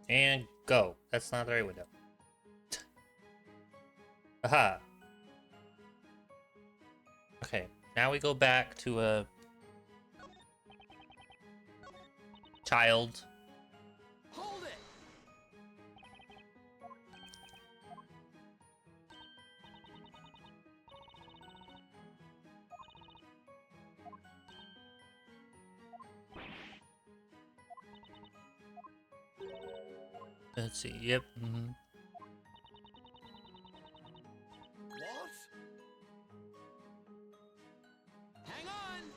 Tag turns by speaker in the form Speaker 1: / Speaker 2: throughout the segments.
Speaker 1: And go. That's not the right window. Aha. Okay, now we go back to a child.
Speaker 2: Hold it.
Speaker 1: Let's see. Yep.
Speaker 2: What? Hang on.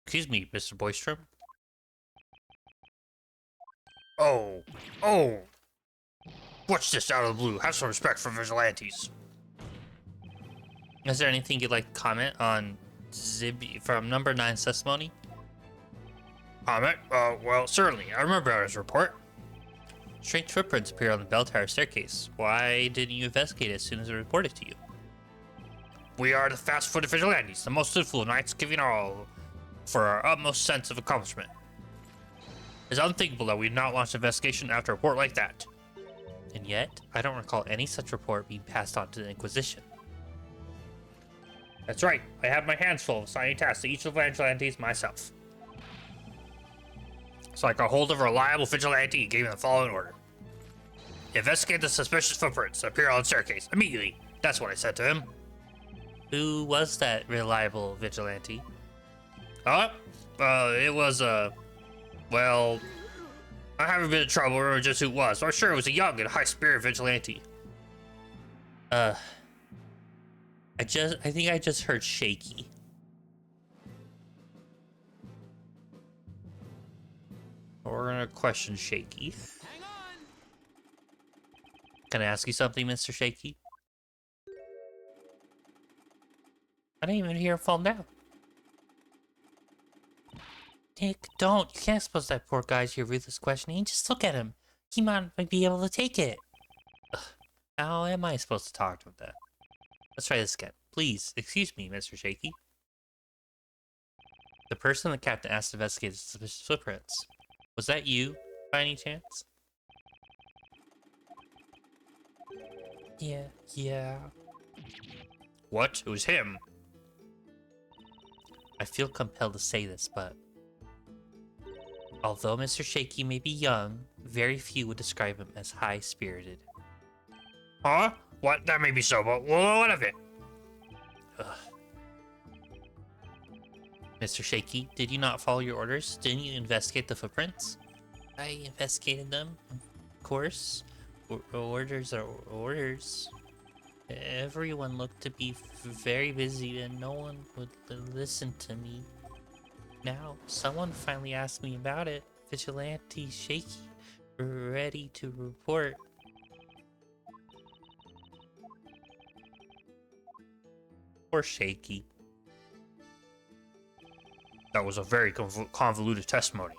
Speaker 1: Excuse me, Mr. Boystrom. Oh. Oh. What's this out of the blue? Have some respect for vigilantes. Is there anything you'd like to comment on from number 9's testimony? Comment? Well, certainly. I remember his report. Strange footprints appear on the bell tower staircase. Why didn't you investigate as soon as I reported to you? We are the fast-footed vigilantes, the most skillful knights, giving all for our utmost sense of accomplishment. It's unthinkable that we would not launch an investigation after a report like that. And yet, I don't recall any such report being passed on to the Inquisition. That's right. I have my hands full of assigning tasks to each of the vigilantes myself. So I got hold of a reliable vigilante and gave him the following order. Investigate the suspicious footprints that appear on the staircase immediately. That's what I said to him. Who was that reliable vigilante? It was, well, I haven't been in trouble or just who it was, but I'm sure it was a young and high-spirit vigilante. I think I just heard shaky. We're gonna question Shaky.
Speaker 2: Hang on.
Speaker 1: Can I ask you something, Mr. Shaky? I didn't even hear him fall down. Nick, don't. You can't expose that poor guy to your ruthless questioning. Just look at him. He might be able to take it. Ugh. How am I supposed to talk to him then? Let's try this again. Please, excuse me, Mr. Shaky. The person the captain asked to investigate the suspicious footprints. Was that you, by any chance? Yeah. What? It was him. I feel compelled to say this, but although Mr. Shaky may be young, very few would describe him as high-spirited. Huh? What? That may be so, but what of it? Ugh. Mr. Shaky, did you not follow your orders? Didn't you investigate the footprints? I investigated them, of course. Orders are orders. Everyone looked to be very busy and no one would listen to me. Now, someone finally asked me about it. Vigilante Shaky, ready to report. Poor Shaky. That was a very convoluted testimony.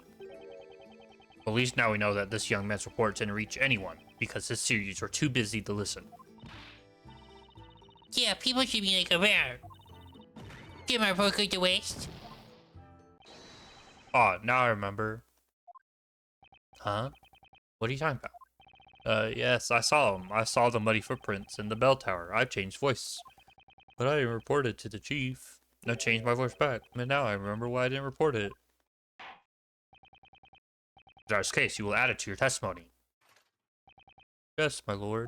Speaker 1: At least now we know that this young man's report didn't reach anyone, because his series were too busy to listen. Yeah, people should be like aware. Did my report go to waste? Oh, now I remember. Huh? What are you talking about? Yes, I saw him. I saw the muddy footprints in the bell tower. I changed voice. But I didn't report it to the chief. I changed my voice back, and now I remember why I didn't report it. In that case, you will add it to your testimony. Yes, my lord.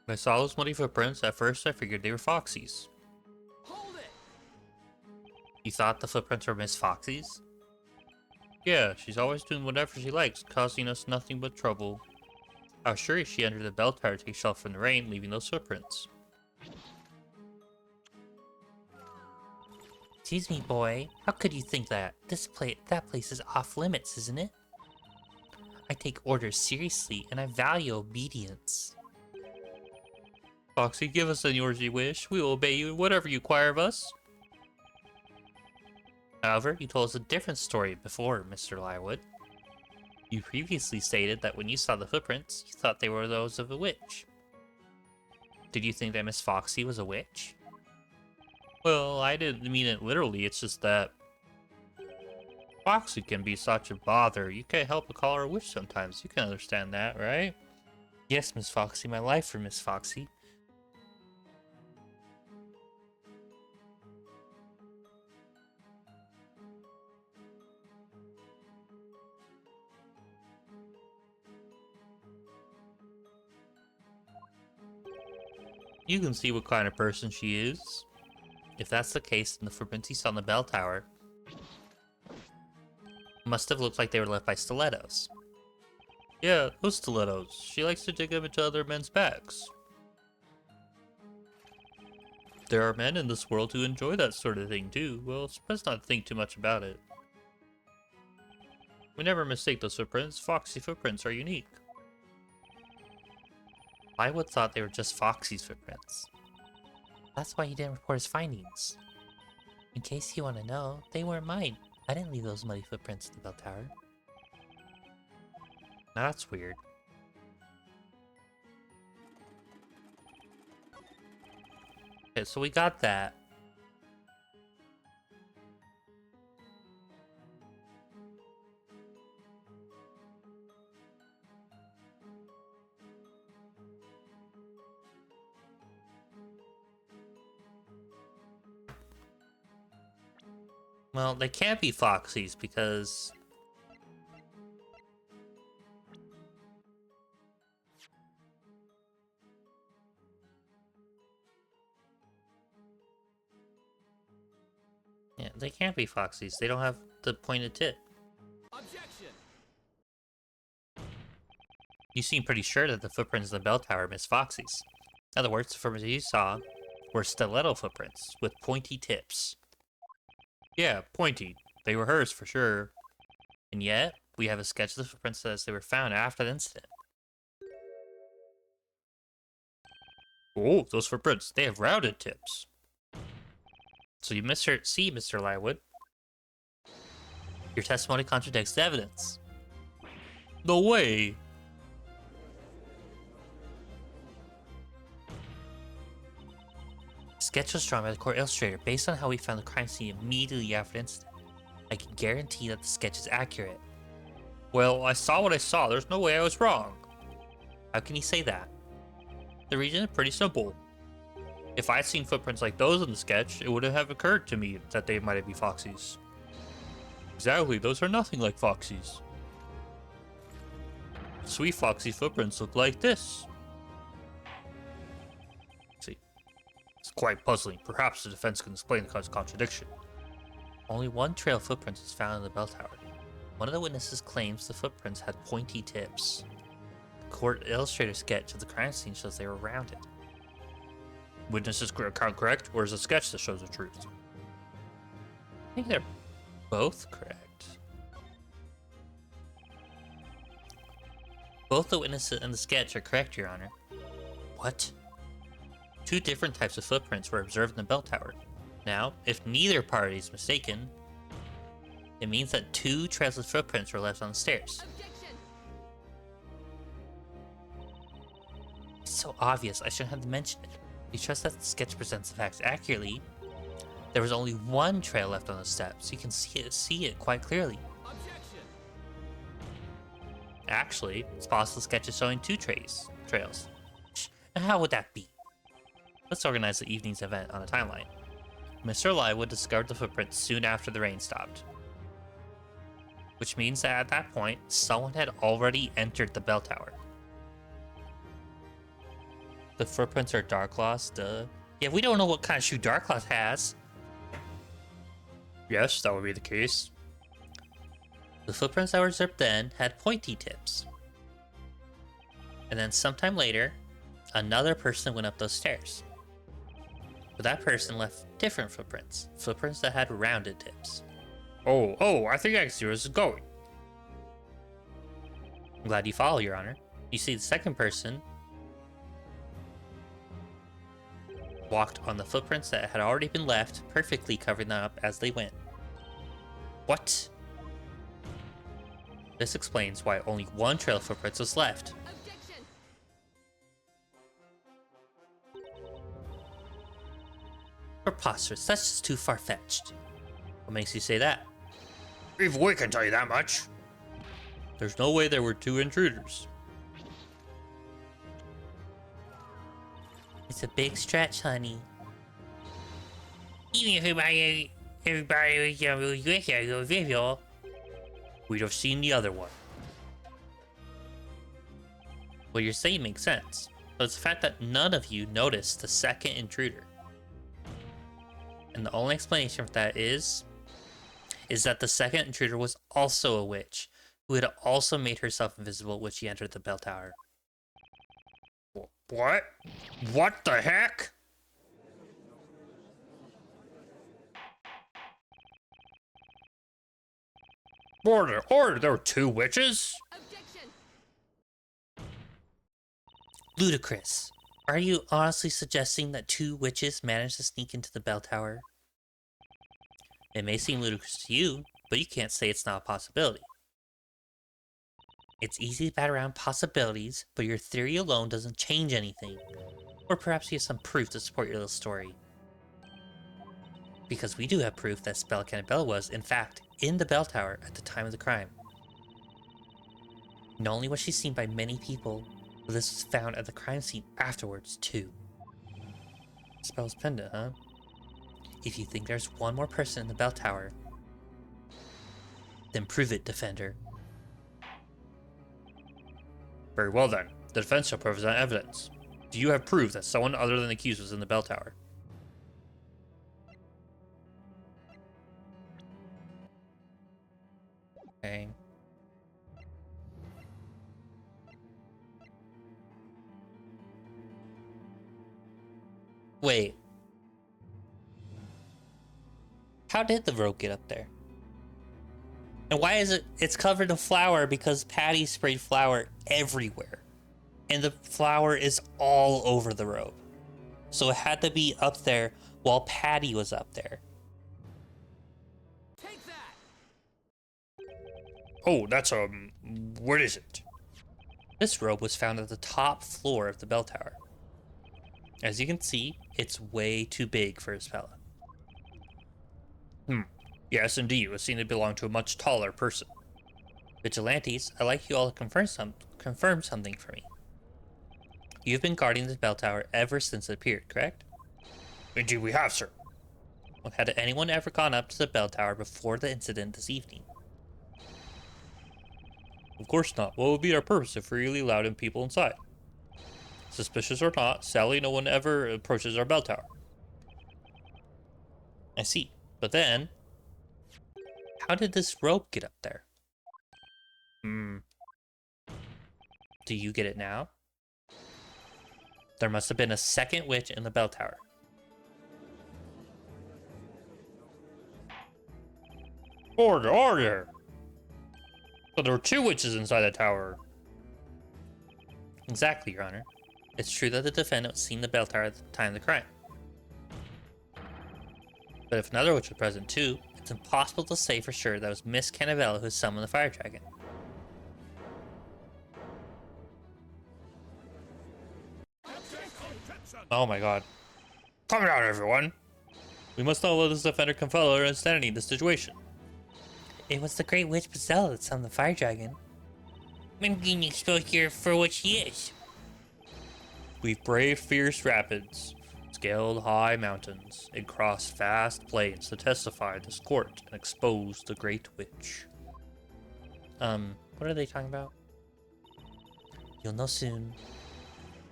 Speaker 1: When I saw those muddy footprints, at first I figured they were Foxy's.
Speaker 2: Hold it.
Speaker 1: You thought the footprints were Miss Foxy's? Yeah, she's always doing whatever she likes, causing us nothing but trouble. I was sure she entered the bell tower to take shelter from the rain, leaving those footprints. Excuse me, boy. How could you think that? That place is off limits, isn't it? I take orders seriously, and I value obedience. Foxy, give us any orders you wish. We will obey you in whatever you require of us. However, you told us a different story before, Mr. Lywood. You previously stated that when you saw the footprints, you thought they were those of a witch. Did you think that Miss Foxy was a witch? Well, I didn't mean it literally. It's just that Foxy can be such a bother. You can't help but call her a witch sometimes. You can understand that, right? Yes, Miss Foxy. My life for Miss Foxy. You can see what kind of person she is. If that's the case, then the footprints he saw on the bell tower must have looked like they were left by stilettos. Yeah, those stilettos. She likes to dig them into other men's backs. There are men in this world who enjoy that sort of thing too. Well, let's not think too much about it. We never mistake those footprints. Foxy footprints are unique. Lywood thought they were just Foxy's footprints. That's why he didn't report his findings. In case you want to know, they weren't mine. I didn't leave those muddy footprints in the bell tower. Now that's weird. Okay, so we got that. Well, they can't be Foxy's because... Yeah, they can't be Foxy's. They don't have the pointed tip.
Speaker 2: Objection!
Speaker 1: You seem pretty sure that the footprints in the bell tower are Miss Foxy's. In other words, the footprints you saw were stiletto footprints with pointy tips. Yeah, pointy. They were hers for sure. And yet, we have a sketch of the footprints as they were found after the incident. Oh, those footprints, they have rounded tips. So you see, Mr. Lywood. Your testimony contradicts the evidence. No way! Sketch was drawn by the court illustrator based on how we found the crime scene immediately after the incident. I can guarantee that the sketch is accurate. Well, I saw what I saw. There's no way I was wrong. How can you say that? The reason is pretty simple. If I had seen footprints like those in the sketch, it wouldn't have occurred to me that they might be Foxy's. Exactly, those are nothing like Foxy's. Sweet Foxy footprints look like this. See, it's quite puzzling. Perhaps the defense can explain the contradiction. Only one trail of footprints was found in the bell tower. One of the witnesses claims the footprints had pointy tips. The court illustrator sketch of the crime scene shows they were rounded. Witnesses account correct, or is a sketch that shows the truth? I think they're both correct. Both the witnesses and the sketch are correct, Your Honor. What? Two different types of footprints were observed in the bell tower. Now, if neither party is mistaken, it means that two trails of footprints were left on the stairs.
Speaker 2: Objection!
Speaker 1: It's so obvious, I shouldn't have to mention it. You trust that the sketch presents the facts accurately. There was only one trail left on the steps. You can see it quite clearly.
Speaker 2: Objection!
Speaker 1: Actually, it's possible the sketch is showing two trails. Now how would that be? Let's organize the evening's event on a timeline. Mr. Lywood discovered the footprints soon after the rain stopped. Which means that at that point, someone had already entered the bell tower. The footprints are Darklaw's, duh. Yeah, we don't know what kind of shoe Darklaw has. Yes, that would be the case. The footprints that were observed then had pointy tips. And then sometime later, another person went up those stairs. But that person left different footprints. Footprints that had rounded tips. Oh, I think I can see where this is going. I'm glad you follow, Your Honor. You see, the second person walked on the footprints that had already been left, perfectly covering them up as they went. What? This explains why only one trail of footprints was left.
Speaker 2: Objection!
Speaker 1: Preposterous. That's just too far-fetched. What makes you say that?
Speaker 3: Even we can tell you that much.
Speaker 1: There's no way there were two intruders. It's a big stretch, honey.
Speaker 3: Even if everybody was with you,
Speaker 1: We'd have seen the other one. What you're saying makes sense, but it's the fact that none of you noticed the second intruder. And the only explanation for that is that the second intruder was also a witch, who had also made herself invisible when she entered the bell tower.
Speaker 3: What? What the heck? Order! There were two witches?
Speaker 2: Objection!
Speaker 1: Ludicrous. Are you honestly suggesting that two witches managed to sneak into the bell tower? It may seem ludicrous to you, but you can't say it's not a possibility. It's easy to bat around possibilities, but your theory alone doesn't change anything. Or perhaps you have some proof to support your little story. Because we do have proof that Spell Cannabella was, in fact, in the bell tower at the time of the crime. Not only was she seen by many people, but this was found at the crime scene afterwards, too. Spell's pendant, huh? If you think there's one more person in the bell tower, then prove it, Defender.
Speaker 3: Very well then. The defense shall present evidence. Do you have proof that someone other than the accused was in the bell tower?
Speaker 1: Okay. Wait. How did the rope get up there? And why is it's covered in flour? Because Patty sprayed flour everywhere. And the flour is all over the rope. So it had to be up there while Patty was up there.
Speaker 2: Take that!
Speaker 3: Oh, that's, what is it?
Speaker 1: This rope was found at the top floor of the bell tower. As you can see, it's way too big for Ispella.
Speaker 3: Yes, indeed, it was seen to belong to a much taller person.
Speaker 1: Vigilantes, I'd like you all to confirm something for me. You've been guarding the bell tower ever since it appeared, correct?
Speaker 3: Indeed we have, sir.
Speaker 1: Well, had anyone ever gone up to the bell tower before the incident this evening?
Speaker 3: Of course not. What would be our purpose if we really allowed in people inside? Suspicious or not, sadly no one ever approaches our bell tower.
Speaker 1: I see. But then, how did this rope get up there? Do you get it now? There must have been a second witch in the bell tower.
Speaker 3: Order! So there were two witches inside the tower.
Speaker 1: Exactly, Your Honor. It's true that the defendant was seen in the bell tower at the time of the crime. But if another witch was present too, it's impossible to say for sure that it was Miss Cannavella who summoned the fire dragon.
Speaker 3: Oh my god. Calm down, everyone. We must not let this defender confound our insanity in this situation.
Speaker 1: It was the great witch Bazella that summoned the fire dragon.
Speaker 3: I'm being exposed here for what she is. We've braved fierce rapids, scaled high mountains, and crossed vast plains to testify this court and expose the great witch.
Speaker 1: What are they talking about? You'll know soon.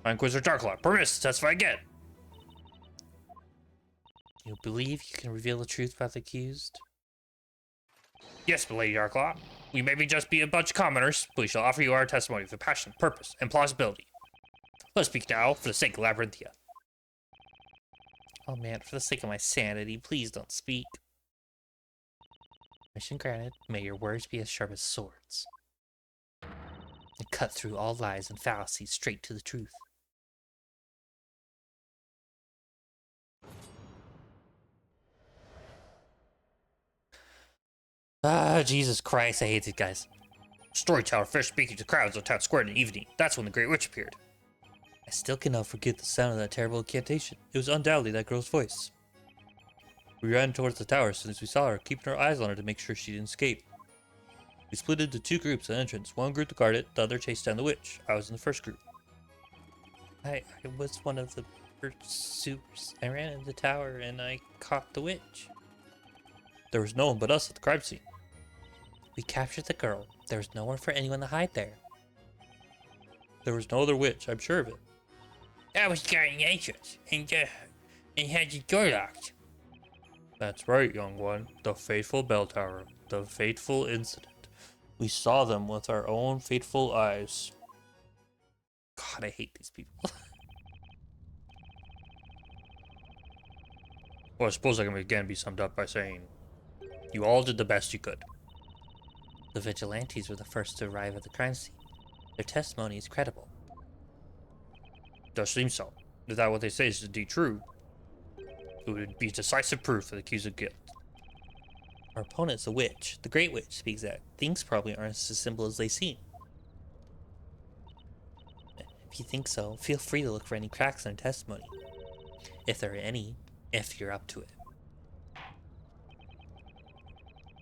Speaker 3: Inquisitor Darklaw, permit us to testify again.
Speaker 1: You believe you can reveal the truth about the accused?
Speaker 3: Yes, Lady Darklaw. We may just be a bunch of commoners, but we shall offer you our testimony with passion, purpose, and plausibility. Let's speak now, for the sake of Labyrinthia.
Speaker 1: Oh man, for the sake of my sanity, please don't speak. Mission granted, may your words be as sharp as swords. And cut through all lies and fallacies straight to the truth. Ah, Jesus Christ, I hate these guys.
Speaker 3: Storyteller first speaking to crowds on town square in the evening. That's when the Great Witch appeared.
Speaker 1: I still cannot forget the sound of that terrible incantation. It was undoubtedly that girl's voice.
Speaker 3: We ran towards the tower as soon as we saw her, keeping our eyes on her to make sure she didn't escape. We split into two groups at the entrance. One group to guard it, the other chased down the witch. I was in the first group. I was one of the pursuers. I ran into the tower and I caught the witch. There was no one but us at the crime scene. We captured the girl. There was nowhere for anyone to hide there. There was no other witch, I'm sure of it.
Speaker 2: I was guarding the entrance and had the door locked.
Speaker 3: That's right, young one. The fateful bell tower. The fateful incident. We saw them with our own fateful eyes. God, I hate these people. Well, I suppose that can again be summed up by saying, you all did the best you could. The vigilantes were the first to arrive at the crime scene. Their testimony is credible. Does seem so. If that what they say is indeed true, it would be decisive proof of the accused's guilt. Our opponent's a witch. The Great Witch speaks that things probably aren't as simple as they seem. If you think so, feel free to look for any cracks in her testimony. If there are any, if you're up to it.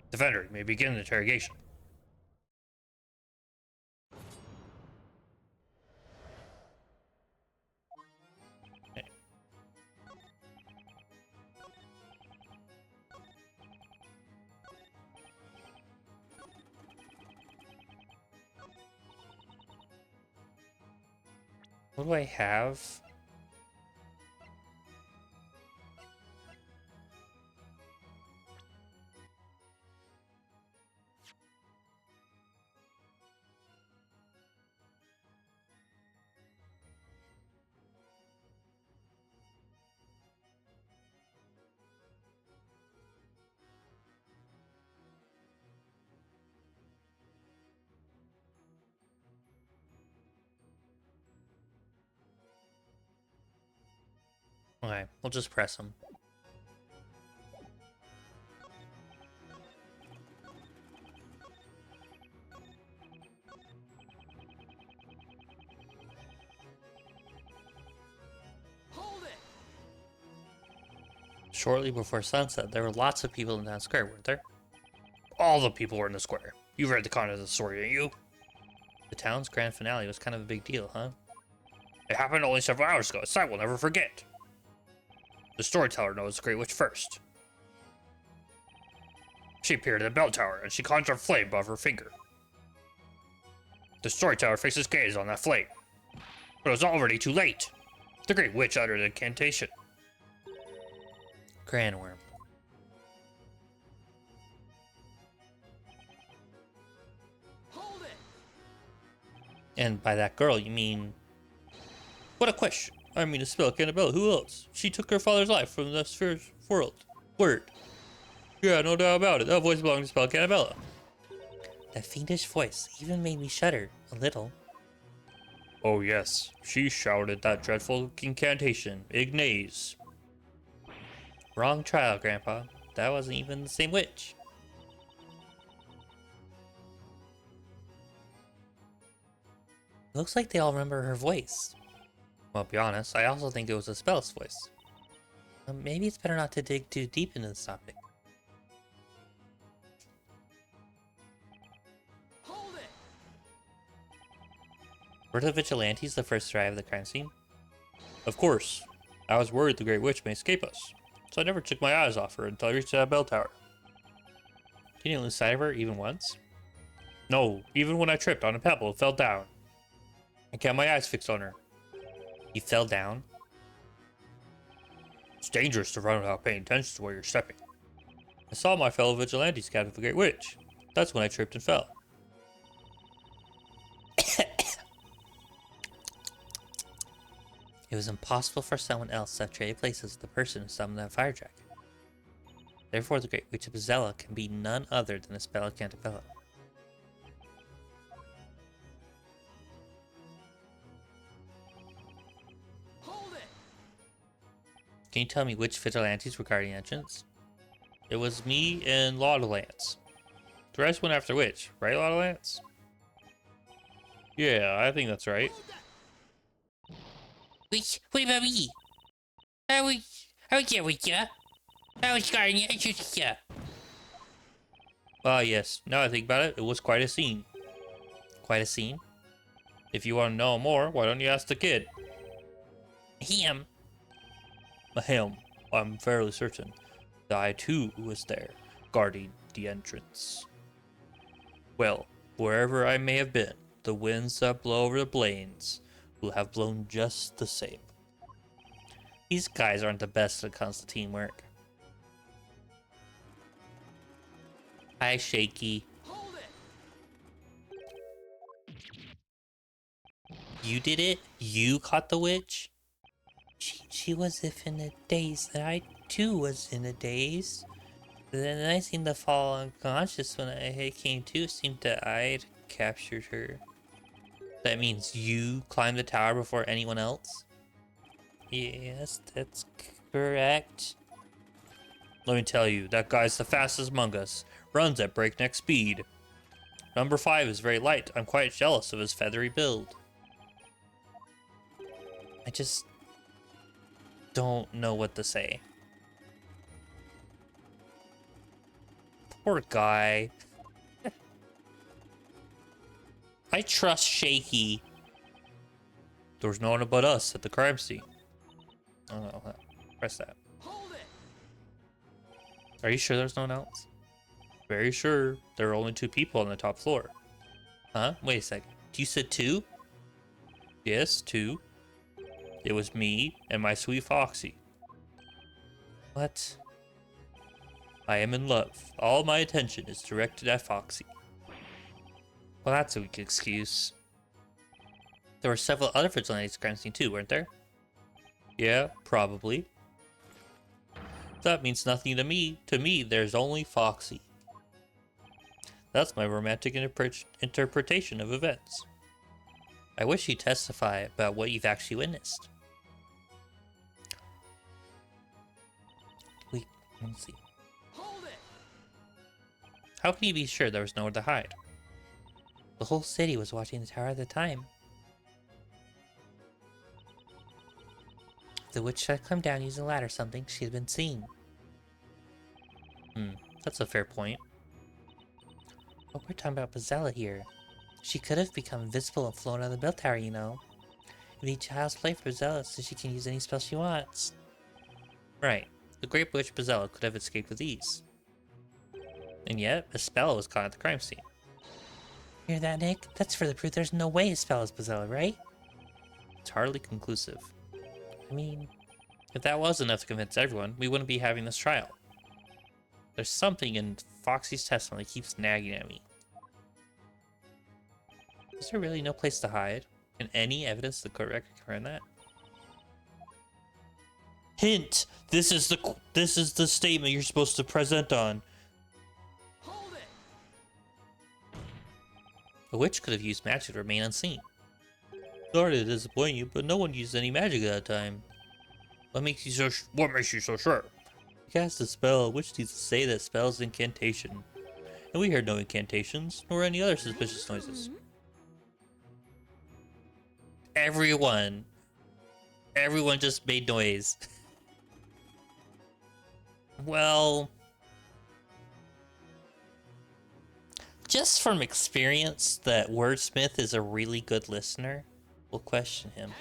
Speaker 3: Defender, you may begin the interrogation. What do I have? Okay, we'll just press them.
Speaker 2: Hold it!
Speaker 3: Shortly before sunset, there were lots of people in town square, weren't there? All the people were in the square. You read the content of the story, didn't you? The town's grand finale was kind of a big deal, huh?
Speaker 1: It happened only several hours ago. A sight we'll never forget. The storyteller knows the Great Witch first. She appeared at the bell tower, and she conjured a flame above her finger. The storyteller fixed his gaze on that flame. But it was already too late. The Great Witch uttered an incantation.
Speaker 3: Grandworm.
Speaker 2: Hold it!
Speaker 3: And by that girl, you mean... What a question! I mean to spell Cannabella, who else? She took her father's life from the sphere's world. Word. Yeah, no doubt about it. That voice belongs to spell Cannabella. That fiendish voice even made me shudder a little.
Speaker 1: Oh yes, she shouted that dreadful incantation, Ignaze.
Speaker 3: Wrong trial, Grandpa. That wasn't even the same witch. Looks like they all remember her voice. Well, to be honest, I also think it was a spell's voice. Maybe it's better not to dig too deep into this topic.
Speaker 2: Hold it!
Speaker 3: Were the vigilantes the first to arrive at the crime scene? Of course. I was worried the Great Witch may escape us, so I never took my eyes off her until I reached that bell tower. You didn't lose sight of her even once?
Speaker 1: No, even when I tripped on a pebble and fell down. I kept my eyes fixed on her.
Speaker 3: You fell down?
Speaker 1: It's dangerous to run without paying attention to where you're stepping. I saw my fellow vigilantes capture the Great Witch. That's when I tripped and fell.
Speaker 3: It was impossible for someone else to have traded places with the person who summoned that fire jacket. Therefore, the Great Witch of Zella can be none other than a spell of Cantabella.
Speaker 2: Hold it!
Speaker 3: Can you tell me which vigilantes were guarding the entrance? It was me and Lance. The rest went after Witch, right, Lance?
Speaker 1: Yeah, I think that's right.
Speaker 2: Wait, what about me? I was there with ya. I was guarding the entrance.
Speaker 3: Ah, yes. Now I think about it, it was quite a scene. Quite a scene? If you want to know more, why don't you ask the kid?
Speaker 2: Him.
Speaker 3: Ahem. I'm fairly certain that I too was there, guarding the entrance. Well, wherever I may have been, the winds that blow over the plains will have blown just the same. These guys aren't the best when it comes to teamwork. Hi, Shaky. You did it? You caught the witch?
Speaker 2: She was if in a daze that I too was in a daze. Then I seemed to fall unconscious when I came to. Seemed that I'd captured her.
Speaker 3: That means you climbed the tower before anyone else?
Speaker 2: Yes, that's correct.
Speaker 3: Let me tell you, that guy's the fastest among us. Runs at breakneck speed. Number 5 is very light. I'm quite jealous of his feathery build.
Speaker 2: I just
Speaker 3: Don't know what to say. Poor guy. I trust Shaky. There was no one but us at the crime scene. Oh no, press that. Are you sure there's no one else? Very sure. There are only 2 people on the top floor. Huh? Wait a second. You said 2? Yes, 2. It was me and my sweet Foxy.
Speaker 2: what?
Speaker 3: I am in love. All my attention is directed at Foxy.
Speaker 2: Well, that's a weak excuse.
Speaker 3: There were several other vigilantes crime scene too, weren't there? Yeah, probably. That means nothing to me. To me, there's only Foxy. That's my romantic interpretation of events. I wish you'd testify about what you've actually witnessed. Let's see. How can you be sure there was nowhere to hide?
Speaker 2: The whole city was watching the tower at the time. The witch had come down using a ladder, something she had been seeing.
Speaker 3: That's a fair point.
Speaker 2: But we're talking about Bazella here. She could have become invisible and flown out of the bell tower, you know. If each house play for Bazella so she can use any spell she wants.
Speaker 3: Right. The Great Witch Bazella could have escaped with ease. And yet, a spell was caught at the crime scene.
Speaker 2: Hear that, Nick? That's further proof there's no way a spell is Bazella, right?
Speaker 3: It's hardly conclusive.
Speaker 2: I mean,
Speaker 3: If that was enough to convince everyone, we wouldn't be having this trial. There's something in Foxy's testimony that keeps nagging at me. Is there really no place to hide? Can any evidence to the court record confirm that? Hint! This is the statement you're supposed to present on. A witch could have used magic to remain unseen. Sorry to disappoint you, but no one used any magic at that time. What makes you so sure? You cast a spell, a witch needs to say that spell's incantation. And we heard no incantations, nor any other suspicious noises. Everyone just made noise. Well, just from experience that Wordsmith is a really good listener, we'll question him.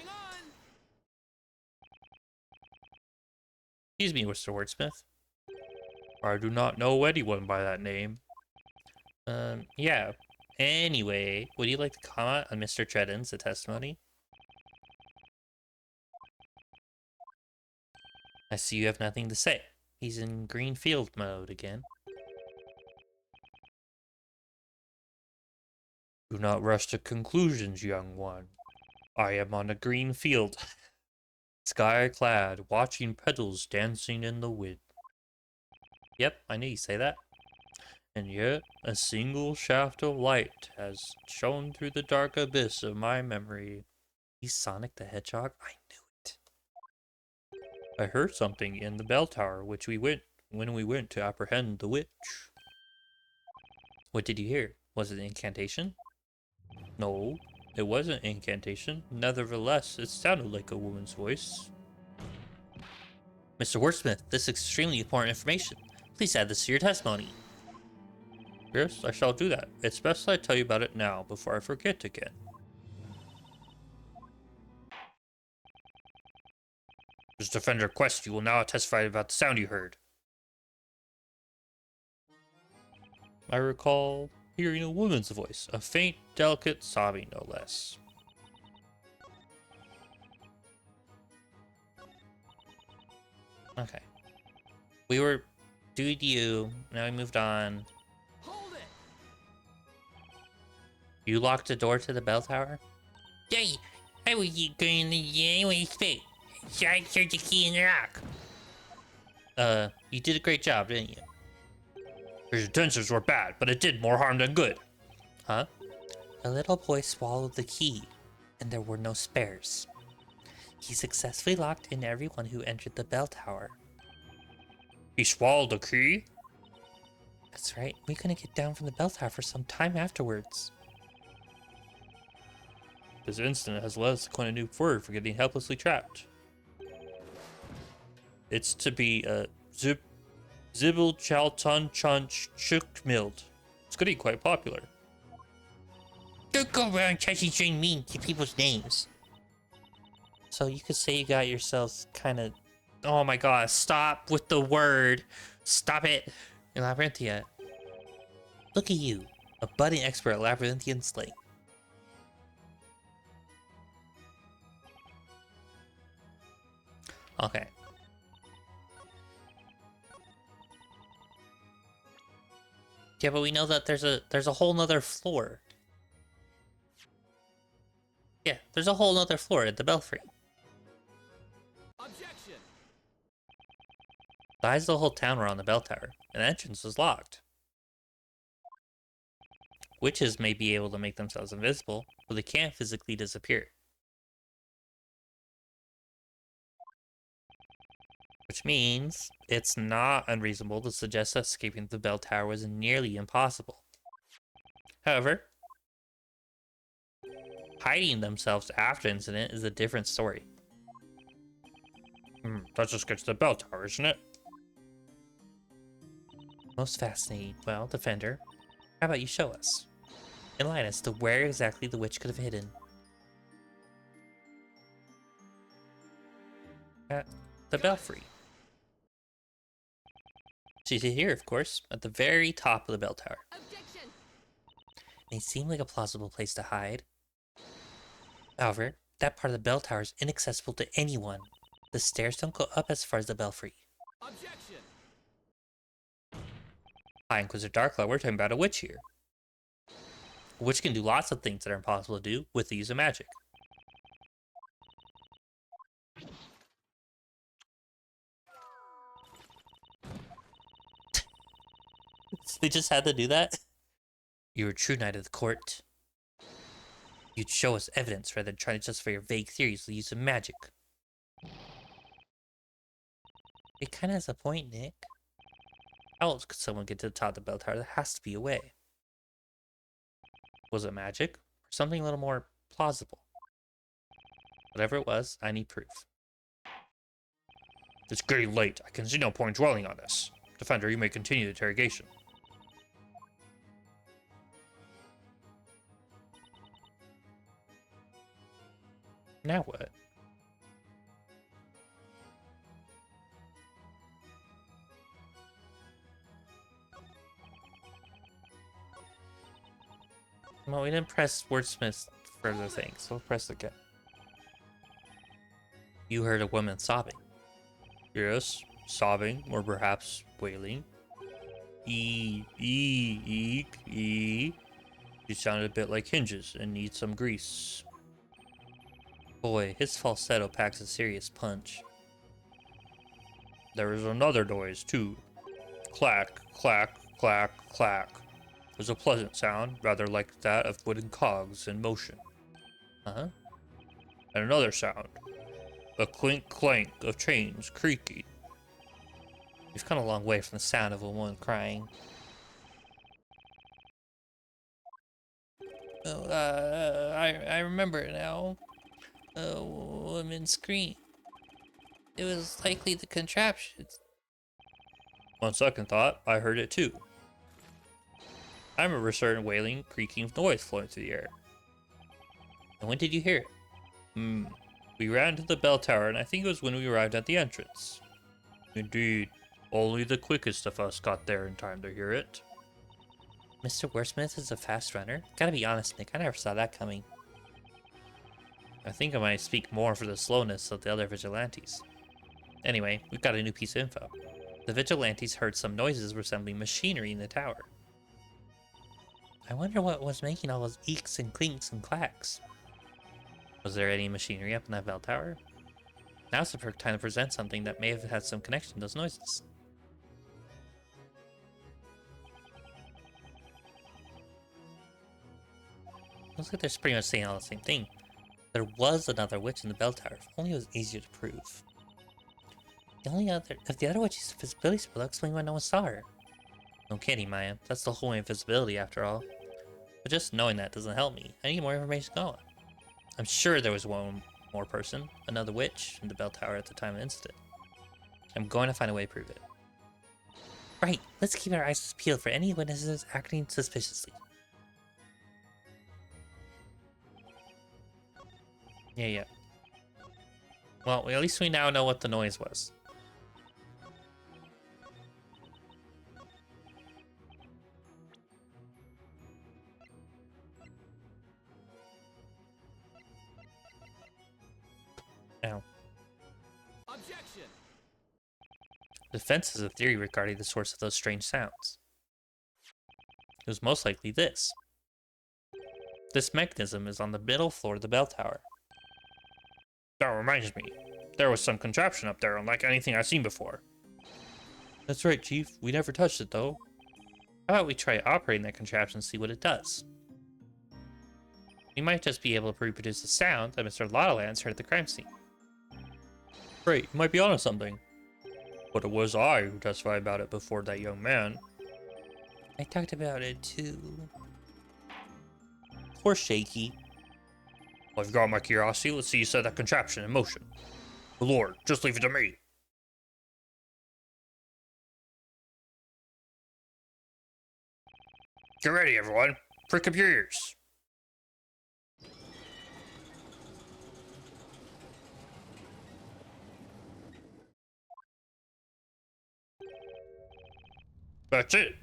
Speaker 3: Excuse me, Mr. Wordsmith. I do not know anyone by that name. Yeah. Anyway, would you like to comment on Mr. Treddon's testimony? I see you have nothing to say. He's in greenfield mode again. Do not rush to conclusions, young one. I am on a green field, sky-clad, watching petals dancing in the wind. Yep, I knew you'd say that. And yet, a single shaft of light has shone through the dark abyss of my memory. He's Sonic the Hedgehog? I knew it. I heard something in the bell tower when we went to apprehend the witch. What did you hear? Was it an incantation? No, it wasn't incantation. Nevertheless, it sounded like a woman's voice. Mr. Wordsmith, this is extremely important information. Please add this to your testimony. Yes, I shall do that. It's best I tell you about it now, before I forget again. As Defender Quest, you will now testify about the sound you heard. I recall hearing a woman's voice, a faint, delicate sobbing, no less. Okay. We were due to you, now we moved on.
Speaker 4: Hold it!
Speaker 3: You locked the door to the bell tower?
Speaker 2: Hey, I was going to anyway space. So I turned the key in the lock.
Speaker 3: You did a great job, didn't you?
Speaker 1: His intentions were bad, but it did more harm than good.
Speaker 3: Huh?
Speaker 2: A little boy swallowed the key, and there were no spares. He successfully locked in everyone who entered the bell tower.
Speaker 1: He swallowed the key?
Speaker 2: That's right, we couldn't get down from the bell tower for some time afterwards.
Speaker 3: This incident has led us to coin a new word for getting helplessly trapped. It's to be a Zibble Chalton Chunch Chukmild. It's getting quite popular.
Speaker 2: Don't go around saying mean to people's names. So you could say you got yourselves kind of...
Speaker 3: Oh my god, stop with the word. Stop it.
Speaker 2: in Labyrinthia. Look at you, a budding expert at Labyrinthian slang.
Speaker 3: Okay.
Speaker 2: Yeah, but we know that there's a whole nother floor. Yeah, there's a whole nother floor at the Belfry.
Speaker 4: Objection!
Speaker 3: The eyes of the whole town were on the bell tower, and the entrance was locked. Witches may be able to make themselves invisible, but they can't physically disappear. Which means it's not unreasonable to suggest that escaping the bell tower was nearly impossible. However, hiding themselves after the incident is a different story.
Speaker 1: That just gets to the bell tower, isn't it?
Speaker 2: Most fascinating. Well, Defender, how about you show us? Enlighten us to where exactly the witch could have hidden.
Speaker 3: At the belfry. She's here, of course, at the very top of the bell tower.
Speaker 4: Objection!
Speaker 2: They seem like a plausible place to hide. However, that part of the bell tower is inaccessible to anyone. The stairs don't go up as far as the belfry.
Speaker 4: Objection!
Speaker 3: Hi, Inquisitor Darklight, we're talking about a witch here. A witch can do lots of things that are impossible to do with the use of magic.
Speaker 2: They just had to do that?
Speaker 3: You're a true knight of the court. You'd show us evidence rather than try to justify your vague theories with the use of magic.
Speaker 2: It kind of has a point, Nick.
Speaker 3: How else could someone get to the top of the bell tower? There has to be a way. Was it magic? Or something a little more plausible? Whatever it was, I need proof.
Speaker 1: It's getting late. I can see no point dwelling on this. Defender, you may continue the interrogation.
Speaker 3: Now what? Well, we didn't press Wordsmith's further thing, so we'll press again. You heard a woman sobbing.
Speaker 1: Yes, sobbing, or perhaps wailing.
Speaker 3: E.
Speaker 1: She sounded a bit like hinges and needs some grease.
Speaker 3: Boy, his falsetto packs a serious punch.
Speaker 1: There is another noise, too. Clack, clack, clack, clack. It was a pleasant sound, rather like that of wooden cogs in motion.
Speaker 3: Uh-huh.
Speaker 1: And another sound. A clink clank of chains creaking.
Speaker 3: We've come a long way from the sound of a woman crying.
Speaker 2: Oh, I remember it now. A woman screamed. it was likely the contraption.
Speaker 3: On second thought, I heard it too. I remember a certain wailing, creaking noise flowing through the air.
Speaker 2: And when did you hear it?
Speaker 3: We ran to the bell tower, and I think it was when we arrived at the entrance. Indeed, only the quickest of us got there in time to hear it.
Speaker 2: Mr. Wordsmith is a fast runner? Gotta be honest, Nick, I never saw that coming.
Speaker 3: I think I might speak more for the slowness of the other vigilantes.
Speaker 2: Anyway, we've got a new piece of info. The vigilantes heard some noises resembling machinery in the tower. I wonder what was making all those eeks and clinks and clacks. Was there any machinery up in that bell tower? Now's the perfect time to present something that may have had some connection to those noises. Looks like they're pretty much saying all the same thing. There was another witch in the bell tower, if only it was easier to prove. If the other witch used invisibility spell, that'll explain why no one saw her. No kidding, Maya. That's the whole invisibility after all. But just knowing that doesn't help me. I need more information going. I'm sure there was one more person, another witch, in the bell tower at the time of the incident. I'm going to find a way to prove it. Right, let's keep our eyes peeled for any witnesses acting suspiciously. Yeah. Well, at least we now know what the noise was. Now,
Speaker 4: Objection!
Speaker 2: the defense has a theory regarding the source of those strange sounds. It was most likely this. This mechanism is on the middle floor of the bell tower.
Speaker 3: That reminds me, there was some contraption up there unlike anything I've seen before.
Speaker 2: That's right, Chief. We never touched it, though. How about we try operating that contraption and see what it does? We might just be able to reproduce the sound that Mr. Lottolance heard at the crime scene.
Speaker 3: Great, you might be onto something. But it was I who testified about it before that young man.
Speaker 2: I talked about it too. Poor Shaky.
Speaker 3: Well, I've got my curiosity. Let's see you set that contraption in motion. Lord, just leave it to me. Get ready, everyone. Prick up your ears. That's it.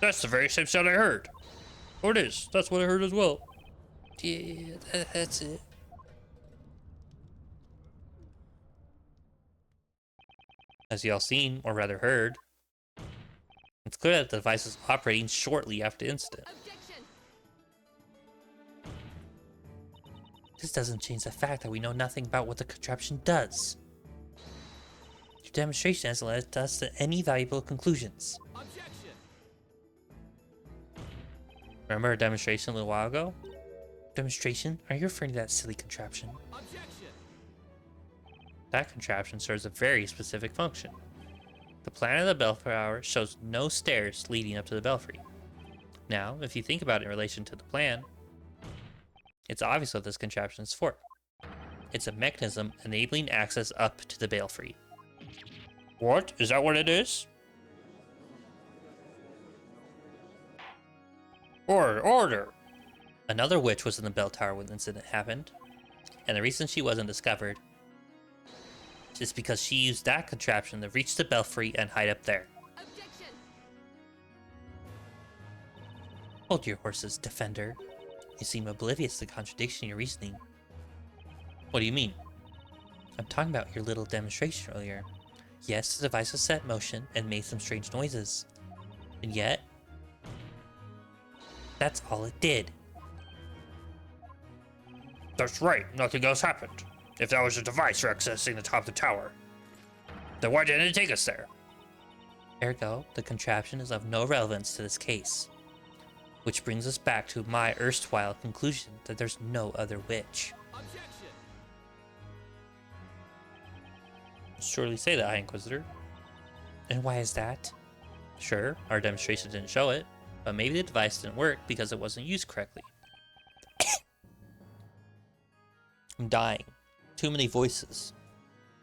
Speaker 3: That's the very same sound I heard. Oh, it is. That's what I heard as well.
Speaker 2: Yeah, that's it. As y'all seen, or rather heard, it's clear that the device is operating shortly after the incident.
Speaker 5: Objection!
Speaker 2: This doesn't change the fact that we know nothing about what the contraption does. Your demonstration hasn't led us to any valuable conclusions.
Speaker 4: Objection!
Speaker 2: Remember our demonstration a little while ago? Demonstration? Are you referring to that silly contraption?
Speaker 4: Objection!
Speaker 2: That contraption serves a very specific function. The plan of the bell tower shows no stairs leading up to the belfry. Now, if you think about it in relation to the plan, it's obvious what this contraption is for. It's a mechanism enabling access up to the belfry.
Speaker 3: What? Is that what it is? Order!
Speaker 2: Another witch was in the bell tower when the incident happened, and the reason she wasn't discovered is because she used that contraption to reach the belfry and hide up there.
Speaker 5: Objection!
Speaker 2: Hold your horses, Defender. You seem oblivious to the contradiction in your reasoning. What do you mean? I'm talking about your little demonstration earlier. Yes, the device was set in motion and made some strange noises. And yet, that's all it did.
Speaker 3: That's right, nothing else happened. If that was a device for accessing the top of the tower, then why didn't it take us there?
Speaker 2: Ergo, the contraption is of no relevance to this case. Which brings us back to my erstwhile conclusion that there's no other witch.
Speaker 4: Objection!
Speaker 2: Surely say that, High Inquisitor. And why is that? Sure, our demonstration didn't show it, but maybe the device didn't work because it wasn't used correctly. I'm dying. Too many voices.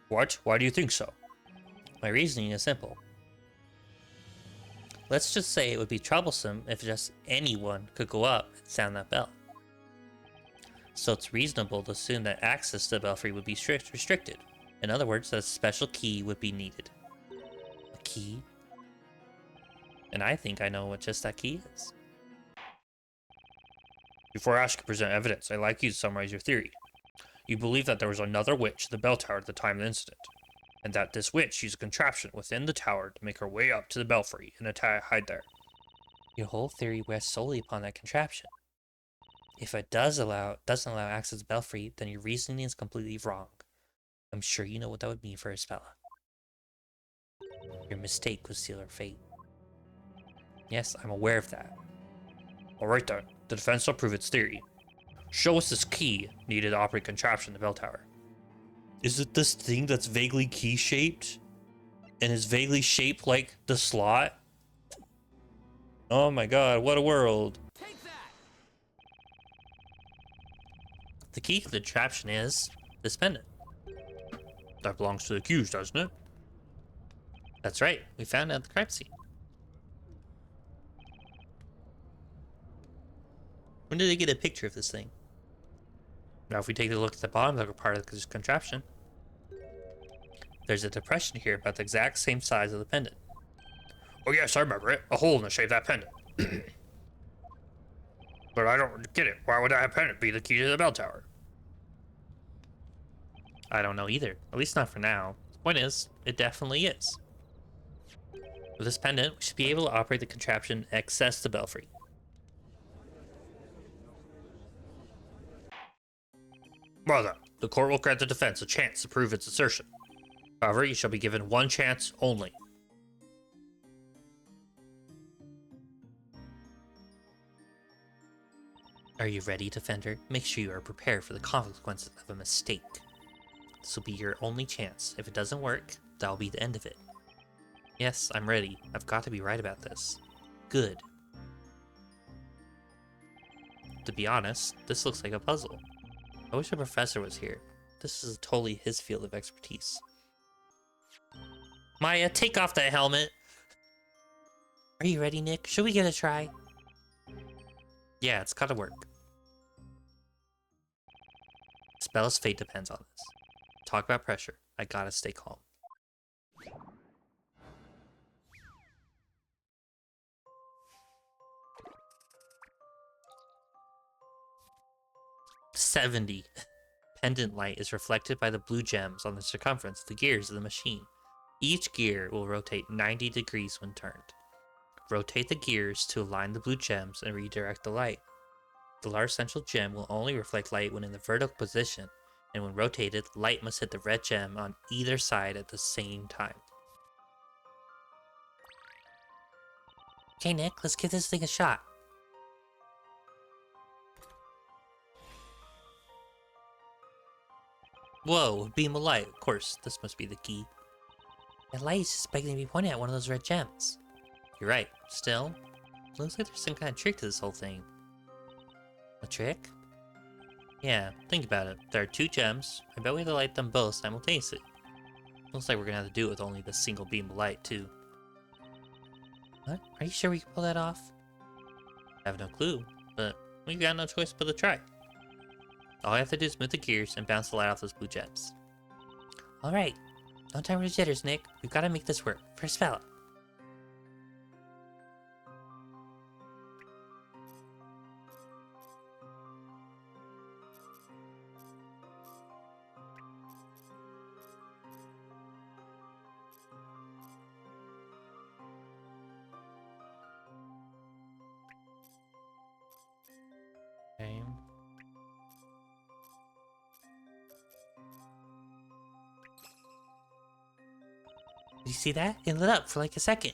Speaker 1: What? Why do you think so?
Speaker 2: My reasoning is simple. Let's just say it would be troublesome if just anyone could go up and sound that bell. So it's reasonable to assume that access to the belfry would be restricted. In other words, that a special key would be needed. A key? And I think I know what just that key is.
Speaker 1: Before I ask you to present evidence, I'd like you to summarize your theory. You believe that there was another witch at the bell tower at the time of the incident, and that this witch used a contraption within the tower to make her way up to the belfry and hide there.
Speaker 2: Your whole theory rests solely upon that contraption. If it doesn't allow access to the belfry, then your reasoning is completely wrong. I'm sure you know what that would mean for Isabella. Your mistake would seal her fate.
Speaker 1: Yes, I'm aware of that. Alright then, the defense will prove its theory. Show us this key needed to operate contraption in the bell tower.
Speaker 3: Is it this thing that's vaguely key-shaped? And is vaguely shaped like the slot? Oh my god, what a world.
Speaker 4: Take that!
Speaker 2: The key to the contraption is this pendant.
Speaker 1: That belongs to the accused, doesn't it?
Speaker 2: That's right, we found it at the crime scene. When did they get a picture of this thing?
Speaker 1: Now if we take a look at the bottom part of this contraption,
Speaker 2: There's a depression here about the exact same size of the pendant.
Speaker 1: oh yes, I remember it. A hole in the shape of that pendant. But I don't get it. Why would that pendant be the key to the bell tower?
Speaker 2: I don't know either, at least not for now. The point is, it definitely is. With this pendant, we should be able to operate the contraption and access the belfry.
Speaker 1: Well then, the court will grant the defense a chance to prove its assertion. However, you shall be given one chance only.
Speaker 2: Are you ready, defender? Make sure you are prepared for the consequences of a mistake. This will be your only chance. If it doesn't work, that'll be the end of it. Yes, I'm ready. I've got to be right about this. Good. To be honest, this looks like a puzzle. I wish a professor was here. This is totally his field of expertise. Maya, take off that helmet! Are you ready, Nick? Should we give it a try? Yeah, it's gotta work. Isabela's fate depends on this. Talk about pressure. I gotta stay calm. $70. Pendant light is reflected by the blue gems on the circumference of the gears of the machine. Each gear will rotate 90 degrees when turned. Rotate the gears to align the blue gems and redirect the light. The large central gem will only reflect light when in the vertical position, and when rotated, light must hit the red gem on either side at the same time. Okay, Nick, let's give this thing a shot. Whoa, beam of light. Of course, this must be the key. That light is just begging to be pointed at one of those red gems. You're right. Still, looks like there's some kind of trick to this whole thing. A trick? Yeah, think about it. There are two gems. I bet we have to light them both simultaneously. Looks like we're gonna have to do it with only this single beam of light, too. What? Are you sure we can pull that off? I have no clue, but we've got no choice but to try. All I have to do is move the gears and bounce the light off those blue gems. Alright. No time for jitters, Nick. We've got to make this work. First fella. Okay. Did you see that? It lit up for like a second.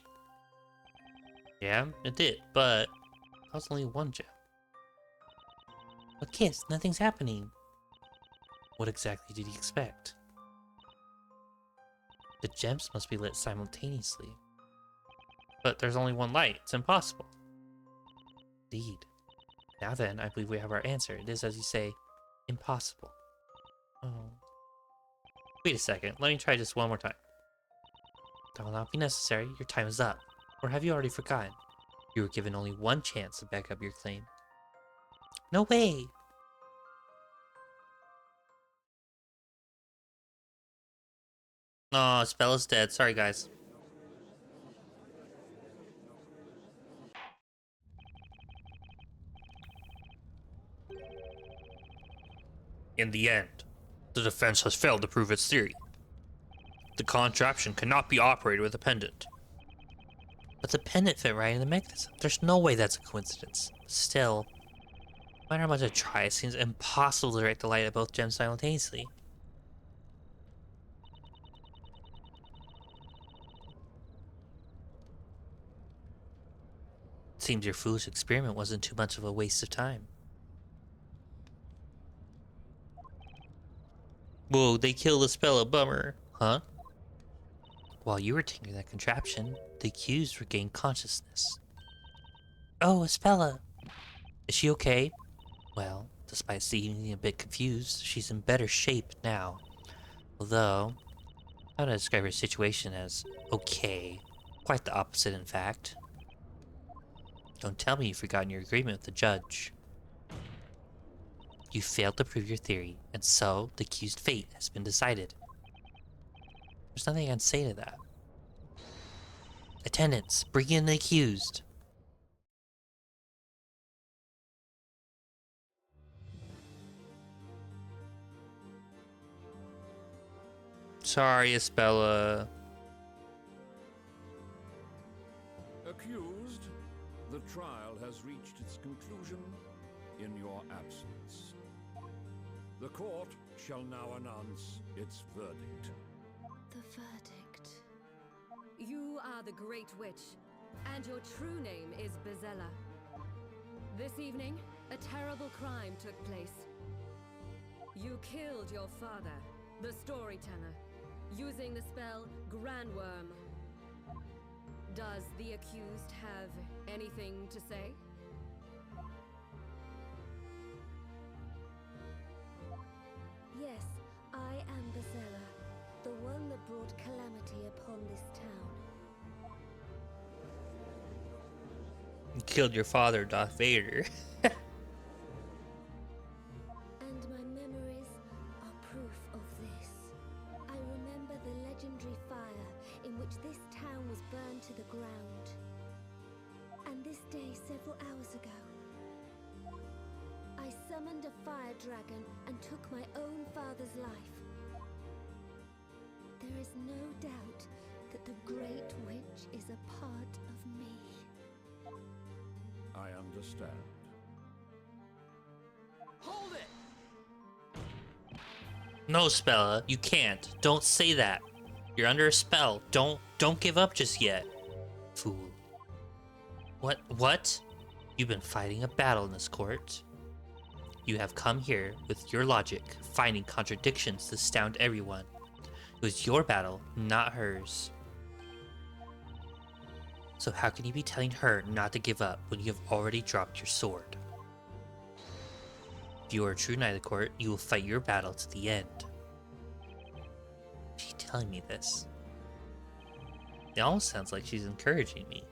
Speaker 2: Yeah, it did, but that was only one gem. But Kiss, nothing's happening. What exactly did you expect? The gems must be lit simultaneously. But there's only one light. It's impossible. Indeed. Now then, I believe we have our answer. It is, as you say, impossible. Oh. Wait a second, let me try this one more time. That will not be necessary, your time is up. Or have you already forgotten? You were given only one chance to back up your claim. No way! Oh, Spella's dead. Sorry, guys.
Speaker 1: In the end, the defense has failed to prove its theory. The contraption cannot be operated with a pendant.
Speaker 2: But the pendant fit right in the mechanism. There's no way that's a coincidence. Still, no matter how much I try, it seems impossible to direct the light at both gems simultaneously. It seems your foolish experiment wasn't too much of a waste of time. Whoa, they killed the Spella, bummer. Huh? While you were tinkering that contraption, the accused regained consciousness. Oh, Espella! Is she okay? Well, despite seeming a bit confused, she's in better shape now. Although, how to describe her situation as okay. Quite the opposite, in fact. Don't tell me you've forgotten your agreement with the judge. You failed to prove your theory, and so the accused's fate has been decided. There's nothing I can say to that. Attendants, bring in the accused.
Speaker 1: Sorry, Espella.
Speaker 5: Accused, the trial has reached its conclusion in your absence. The court shall now announce its verdict.
Speaker 6: The verdict. You are the Great Witch, and your true name is Bezella. This evening, a terrible crime took place. You killed your father, the storyteller, using the spell Grandworm. Does the accused have anything to say?
Speaker 7: Yes, I am Bezella, the one that brought calamity upon this town.
Speaker 2: You killed your father, Darth Vader.
Speaker 7: And my memories are proof of this. I remember the legendary fire in which this town was burned to the ground. And this day several hours ago, I summoned a fire dragon and took my own father's life. There is no doubt that the Great Witch is a part of me.
Speaker 5: I understand.
Speaker 4: Hold it!
Speaker 2: No, Spella, you can't. Don't say that. You're under a spell. Don't give up just yet. Fool. What? You've been fighting a battle in this court. You have come here with your logic, finding contradictions to astound everyone. It was your battle, not hers. So how can you be telling her not to give up when you have already dropped your sword? If you are a true knight of the court, you will fight your battle to the end. She's telling me this. It almost sounds like she's encouraging me.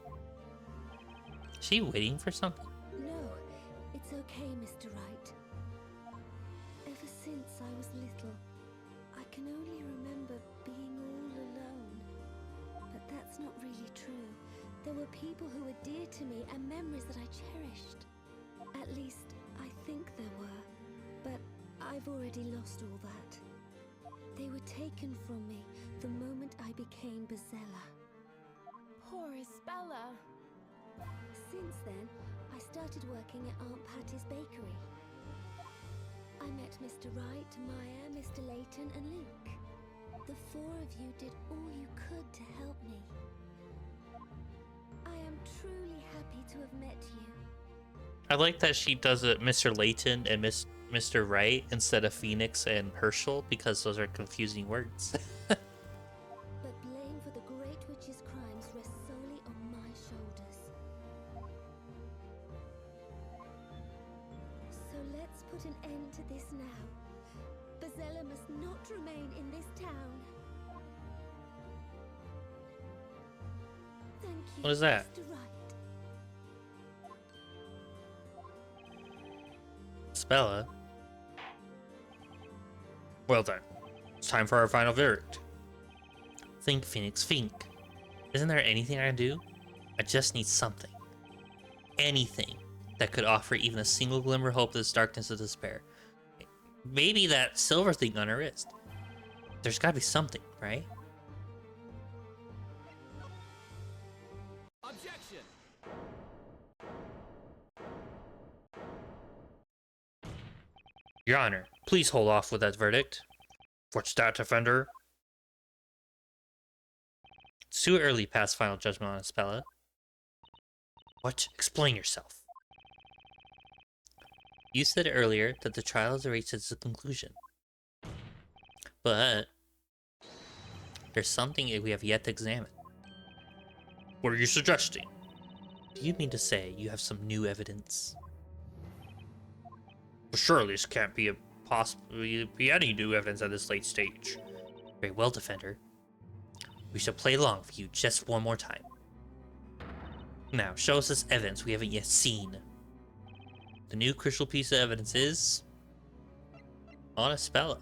Speaker 2: Is she waiting for something?
Speaker 7: No, it's okay, Mr. Wright. Ever since I was little, I can only remember being all alone. But that's not really true. There were people who were dear to me and memories that I cherished. At least, I think there were. But I've already lost all that. They were taken from me the moment I became Bezella.
Speaker 6: Poor Espella.
Speaker 7: Since then, I started working at Aunt Patty's bakery. I met Mr. Wright, Maya, Mr. Layton, and Luke. The four of you did all you could to help me. I am truly happy to have met you.
Speaker 2: I like that she does it Mr. Layton and Mr. Wright instead of Phoenix and Herschel, because those are confusing words.
Speaker 7: But blame for the Great Witch's crimes rests solely on my shoulders. So let's put an end to this now. Bezella must not remain in this town. Thank you,
Speaker 2: What is that?
Speaker 7: Mr. Wright.
Speaker 2: Spella?
Speaker 1: Well then, it's time for our final verdict.
Speaker 2: Think, Phoenix, think. Isn't there anything I can do? I just need something. Anything that could offer even a single glimmer of hope in this darkness of despair. Maybe that silver thing on her wrist. There's gotta be something, right?
Speaker 4: Objection!
Speaker 1: Your Honor, please hold off with that verdict. What's that, Defender?
Speaker 2: It's too early past final judgment on Spella.
Speaker 1: What? Explain yourself.
Speaker 2: You said earlier that the trial has reached its conclusion. But there's something we have yet to examine.
Speaker 1: What are you suggesting?
Speaker 2: Do you mean to say you have some new evidence?
Speaker 1: Well, surely this can't be possibly be any new evidence at this late stage.
Speaker 2: Very well, Defender. We shall play along with you just one more time. Now, show us this evidence we haven't yet seen. The new crucial piece of evidence is on a Spella.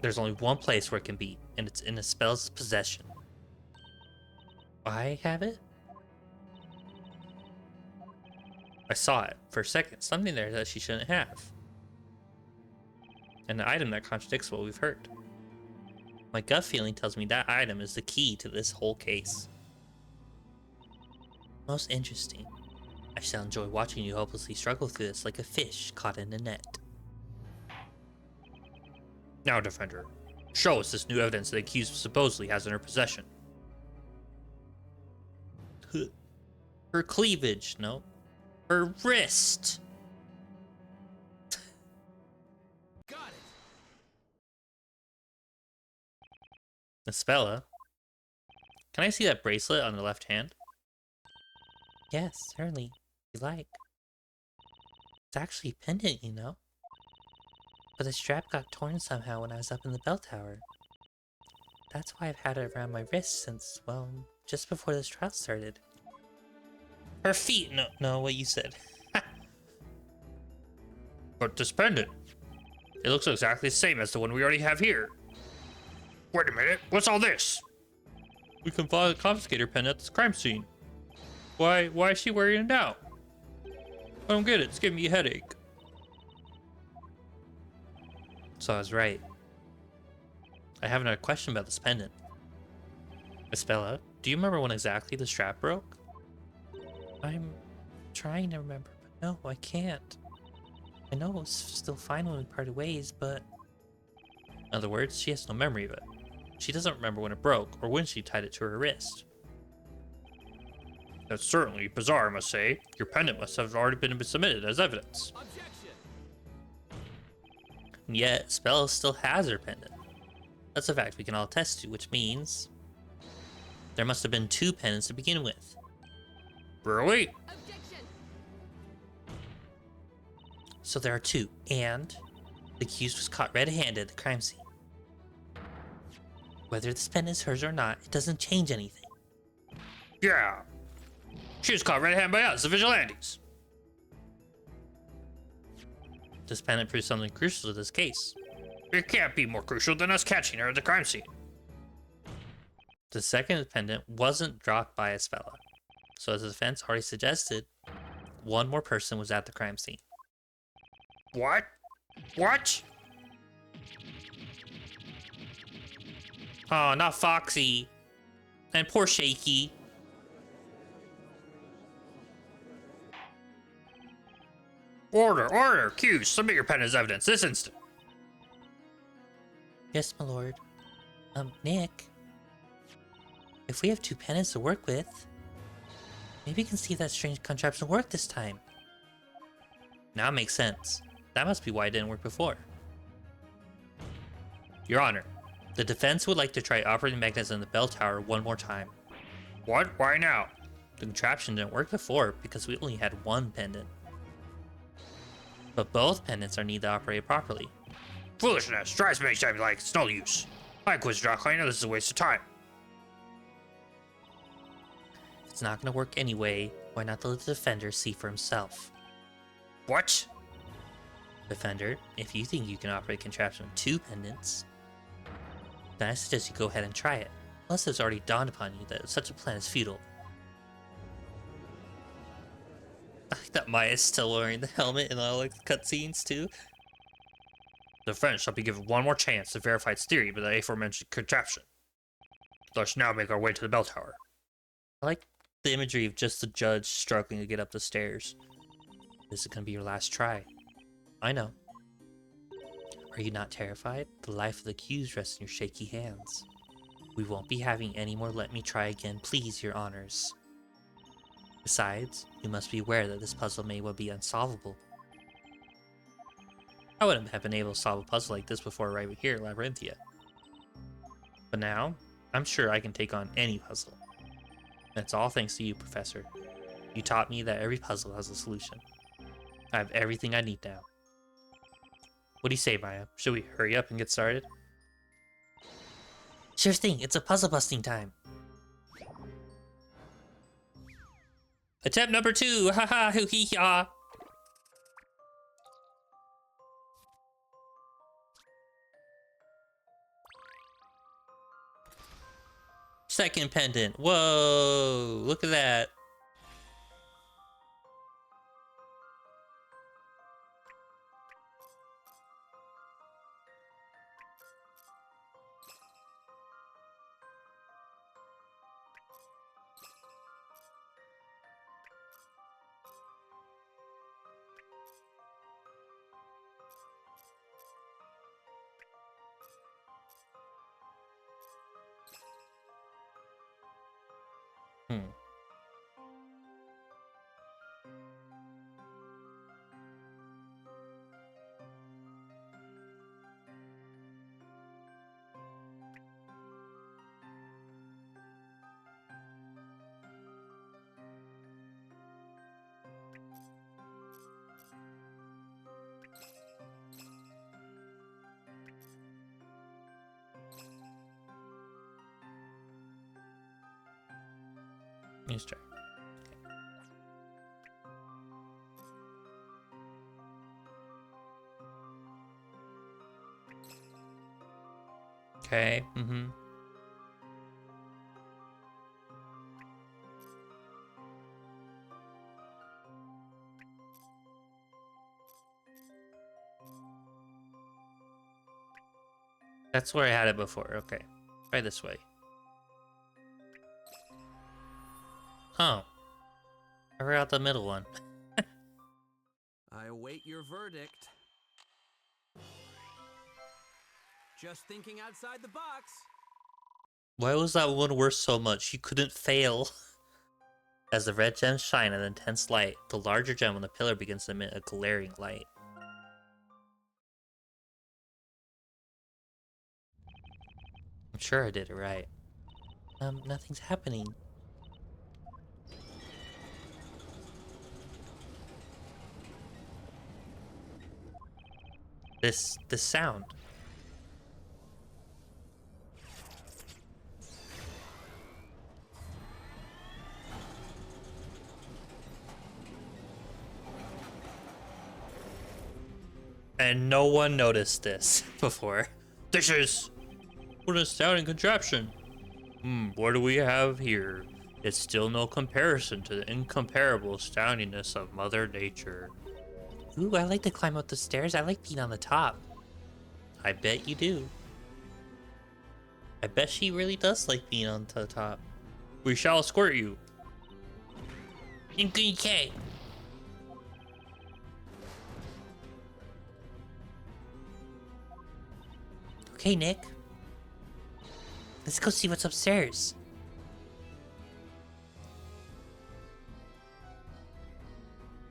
Speaker 2: There's only one place where it can be, and it's in a Spella's possession. I have it? I saw it for a second. Something there that she shouldn't have. An item that contradicts what we've heard. My gut feeling tells me that item is the key to this whole case. Most interesting. I shall enjoy watching you hopelessly struggle through this like a fish caught in a net.
Speaker 1: Now, Defender, show us this new evidence the accused supposedly has in her possession.
Speaker 2: Her cleavage, no. Her wrist.
Speaker 4: Got it!
Speaker 2: Spella. Can I see that bracelet on the left hand? Yes, certainly. If you like. It's actually a pendant, you know. But the strap got torn somehow when I was up in the bell tower. That's why I've had it around my wrist since, well, just before this trial started. Her feet! No, what you said.
Speaker 1: But this pendant, it looks exactly the same as the one we already have here. Wait a minute, what's all this?
Speaker 3: We can confiscate her pendant at this crime scene. Why is she wearing it now? I don't get it. It's giving me a headache.
Speaker 2: So I was right. I have another question about this pendant. Spella, do you remember when exactly the strap broke? I'm trying to remember, but no, I can't. I know it was still fine when we parted ways, but... In other words, she has no memory of it. She doesn't remember when it broke, or when she tied it to her wrist.
Speaker 1: That's certainly bizarre, I must say. Your pendant must have already been submitted as evidence.
Speaker 4: Objection!
Speaker 2: And yet, Spella still has her pendant. That's a fact we can all attest to, which means... there must have been two pendants to begin with.
Speaker 1: Really?
Speaker 6: Objection!
Speaker 2: So there are two, and the accused was caught red-handed at the crime scene. Whether this pendant is hers or not, it doesn't change anything.
Speaker 1: Yeah. She was caught red-handed by us, the vigilantes.
Speaker 2: This pendant proves something crucial to this case.
Speaker 1: It can't be more crucial than us catching her at the crime scene.
Speaker 2: The second pendant wasn't dropped by Spella. So as the defense already suggested, one more person was at the crime scene.
Speaker 1: What? What?
Speaker 2: Oh, not Foxy. And poor Shaky.
Speaker 1: Order! Accused, submit your pendant as evidence this instant.
Speaker 2: Yes, my lord. Nick. If we have two pendants to work with, maybe we can see if that strange contraption worked this time. Now it makes sense. That must be why it didn't work before. Your Honor, the defense would like to try operating the mechanism in the bell tower one more time.
Speaker 1: What? Why now?
Speaker 2: The contraption didn't work before because we only had one pendant. But both pendants are needed to operate properly.
Speaker 3: Foolishness! Try as many times like it's no use. I quit Doc. I know this is a waste of time.
Speaker 2: If it's not gonna work anyway, why not let the Defender see for himself?
Speaker 3: What?
Speaker 2: Defender, if you think you can operate a contraption with 2 pendants, then I suggest you go ahead and try it. Unless it's already dawned upon you that such a plan is futile. I like that Maya's still wearing the helmet in all the cutscenes too.
Speaker 3: The French shall be given one more chance to verify its theory by the aforementioned contraption. Let us now make our way to the bell tower.
Speaker 2: I like the imagery of just the judge struggling to get up the stairs. This is gonna be your last try. I know. Are you not terrified? The life of the accused rests in your shaky hands. We won't be having any more let me try again, please, your honors. Besides, you must be aware that this puzzle may well be unsolvable. I wouldn't have been able to solve a puzzle like this before right here, Labyrinthia. But now, I'm sure I can take on any puzzle. That's all thanks to you, Professor. You taught me that every puzzle has a solution. I have everything I need now. What do you say, Maya? Should we hurry up and get started? Sure thing, it's a puzzle busting time. Attempt number 2! Haha, hoo hee ha! Second pendant. Whoa! Look at that. Let's try. Okay, That's where I had it before. Okay. Try this way. Oh. I forgot the middle one.
Speaker 4: I await your verdict. Just thinking outside the box.
Speaker 2: Why was that one worth so much? You couldn't fail. As the red gems shine in an intense light, the larger gem on the pillar begins to emit a glaring light. I'm sure I did it right. Nothing's happening. This sound. And no one noticed this before.
Speaker 3: This is...
Speaker 2: What an astounding contraption. What do we have here? It's still no comparison to the incomparable astoundingness of Mother Nature. Ooh, I like to climb up the stairs. I like being on the top. I bet you do. I bet she really does like being on the top. We shall escort you.
Speaker 3: Okay.
Speaker 2: Okay, Nick. Let's go see what's upstairs.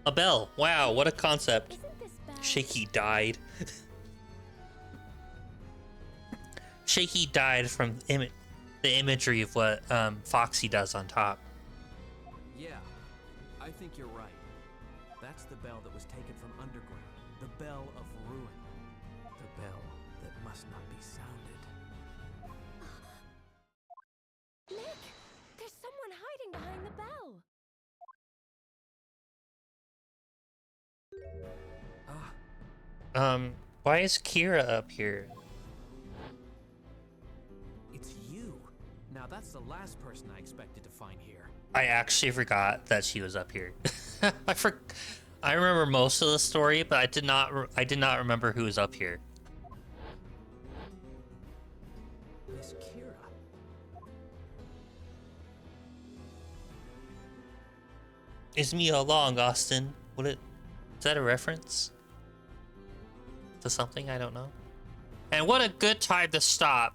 Speaker 2: A bell. Wow, what a concept.
Speaker 7: Isn't this bad?
Speaker 2: Shaky died. Shaky died from the imagery of what Foxy does on top.
Speaker 4: Yeah, I think you're right. That's the bell that was taken from underground. The bell of ruin. The bell that must not be sounded.
Speaker 6: Nick! There's someone hiding behind the bell!
Speaker 2: Why is Kira up here?
Speaker 4: It's you. Now that's the last person I expected to find here.
Speaker 2: I actually forgot that she was up here. I remember most of the story, but I did not remember who was up here.
Speaker 4: Miss Kira.
Speaker 2: It's me all along, Austin. Is that a reference to something? I don't know.
Speaker 1: And what a good time to stop